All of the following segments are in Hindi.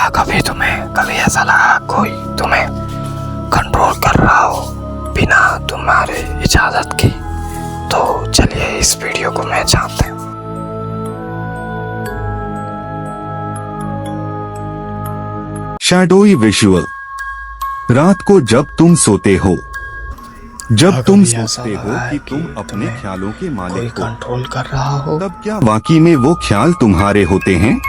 क्या कभी ऐसा लगा कोई तुम्हें कंट्रोल कर रहा हो बिना तुम्हारे इजाजत की? तो चलिए इस वीडियो को मैं जानते हैं। Shadowy visual. रात को जब तुम सोते हो, जब तुम सोचते हो कि तुम अपने ख्यालों के मालिक हो, कंट्रोल कर रहा हो, तब क्या वाकई में वो ख्याल तुम्हारे होते हैं?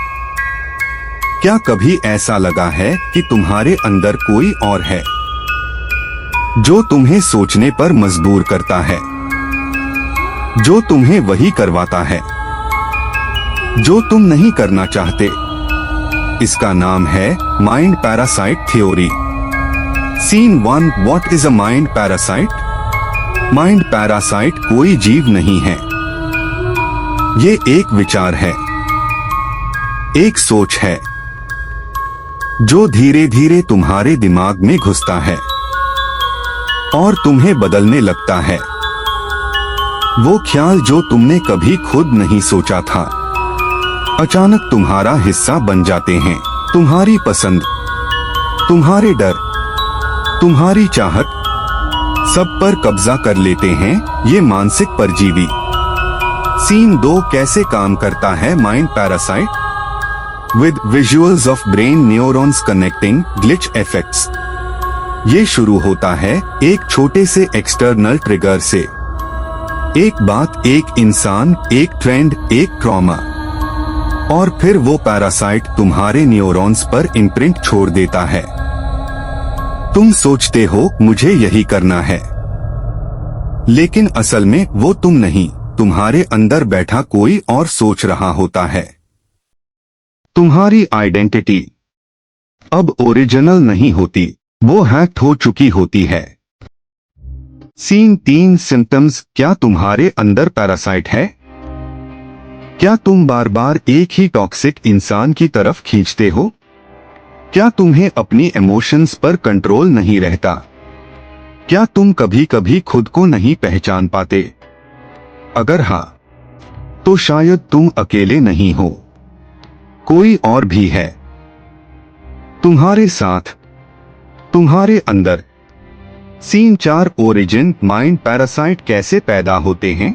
क्या कभी ऐसा लगा है कि तुम्हारे अंदर कोई और है जो तुम्हें सोचने पर मजबूर करता है, जो तुम्हें वही करवाता है जो तुम नहीं करना चाहते? इसका नाम है mind parasite theory. Scene 1। What is a mind parasite? Mind parasite कोई जीव नहीं है। ये एक विचार है, एक सोच है जो धीरे धीरे तुम्हारे दिमाग में घुसता है और तुम्हें बदलने लगता है। वो ख्याल जो तुमने कभी खुद नहीं सोचा था, अचानक तुम्हारा हिस्सा बन जाते हैं। तुम्हारी पसंद, तुम्हारे डर, तुम्हारी चाहत, सब पर कब्जा कर लेते हैं ये मानसिक परजीवी। सीन 2। कैसे काम करता है mind parasite? With visuals of brain neurons connecting glitch effects. ये शुरू होता है एक छोटे से एक्सटर्नल ट्रिगर से। एक बात, एक इंसान, एक ट्रेंड, एक ट्रॉमा, और फिर वो पैरासाइट तुम्हारे न्यूरॉन्स पर इम्प्रिंट छोड़ देता है। तुम सोचते हो मुझे यही करना है, लेकिन असल में वो तुम नहीं, तुम्हारे अंदर बैठा कोई और सोच रहा होता है। तुम्हारी आइडेंटिटी अब ओरिजिनल नहीं होती, वो हैक हो चुकी होती है। सीन 3। सिम्टम्स। क्या तुम्हारे अंदर पैरासाइट है? क्या तुम बार बार एक ही टॉक्सिक इंसान की तरफ खींचते हो? क्या तुम्हें अपनी इमोशंस पर कंट्रोल नहीं रहता? क्या तुम कभी कभी खुद को नहीं पहचान पाते? अगर हाँ, तो शायद तुम अकेले नहीं हो, कोई और भी है तुम्हारे साथ, तुम्हारे अंदर। सीन 4। ओरिजिन। माइंड पैरासाइट कैसे पैदा होते हैं?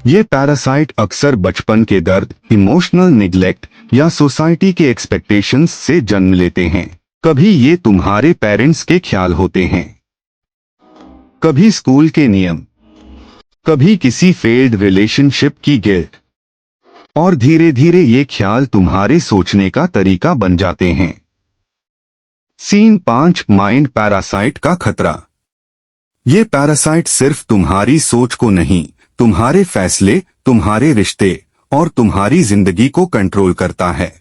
ये पैरासाइट अक्सर बचपन के दर्द, इमोशनल निग्लेक्ट या सोसाइटी के एक्सपेक्टेशंस से जन्म लेते हैं। कभी ये तुम्हारे पेरेंट्स के ख्याल होते हैं, कभी स्कूल के नियम, कभी किसी फेल्ड रिलेशनशिप की गिल्ट, और धीरे धीरे ये ख्याल तुम्हारे सोचने का तरीका बन जाते हैं। सीन 5। माइंड पैरासाइट का खतरा। ये पैरासाइट सिर्फ तुम्हारी सोच को नहीं, तुम्हारे फैसले, तुम्हारे रिश्ते और तुम्हारी जिंदगी को कंट्रोल करता है।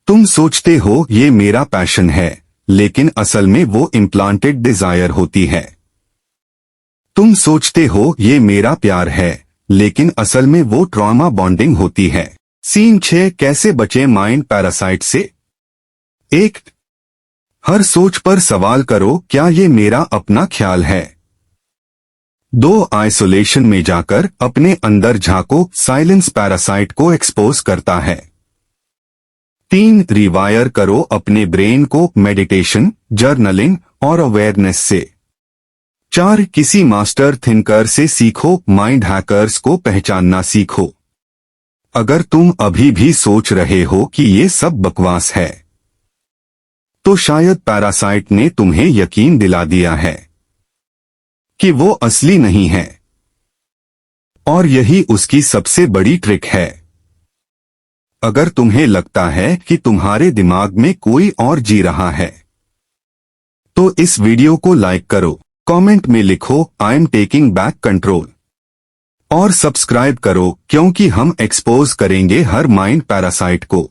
तुम सोचते हो ये मेरा पैशन है, लेकिन असल में वो इम्प्लांटेड डिजायर होती है। तुम सोचते हो ये मेरा प्यार है, लेकिन असल में वो ट्रॉमा बॉन्डिंग होती है। सीन 6। कैसे बचें माइंड पैरासाइट से? 1। हर सोच पर सवाल करो, क्या ये मेरा अपना ख्याल है? 2। आइसोलेशन में जाकर अपने अंदर झांको, साइलेंस पैरासाइट को एक्सपोज करता है। 3। रिवायर करो अपने ब्रेन को मेडिटेशन, जर्नलिंग और अवेयरनेस से। 4। किसी मास्टर थिंकर से सीखो, माइंड हैकर्स को पहचानना सीखो। अगर तुम अभी भी सोच रहे हो कि ये सब बकवास है, तो शायद पैरासाइट ने तुम्हें यकीन दिला दिया है कि वो असली नहीं है, और यही उसकी सबसे बड़ी ट्रिक है। अगर तुम्हें लगता है कि तुम्हारे दिमाग में कोई और जी रहा है, तो इस वीडियो को लाइक करो, कमेंट में लिखो I am taking back control, और सब्सक्राइब करो, क्योंकि हम एक्सपोज करेंगे हर माइंड पैरासाइट को।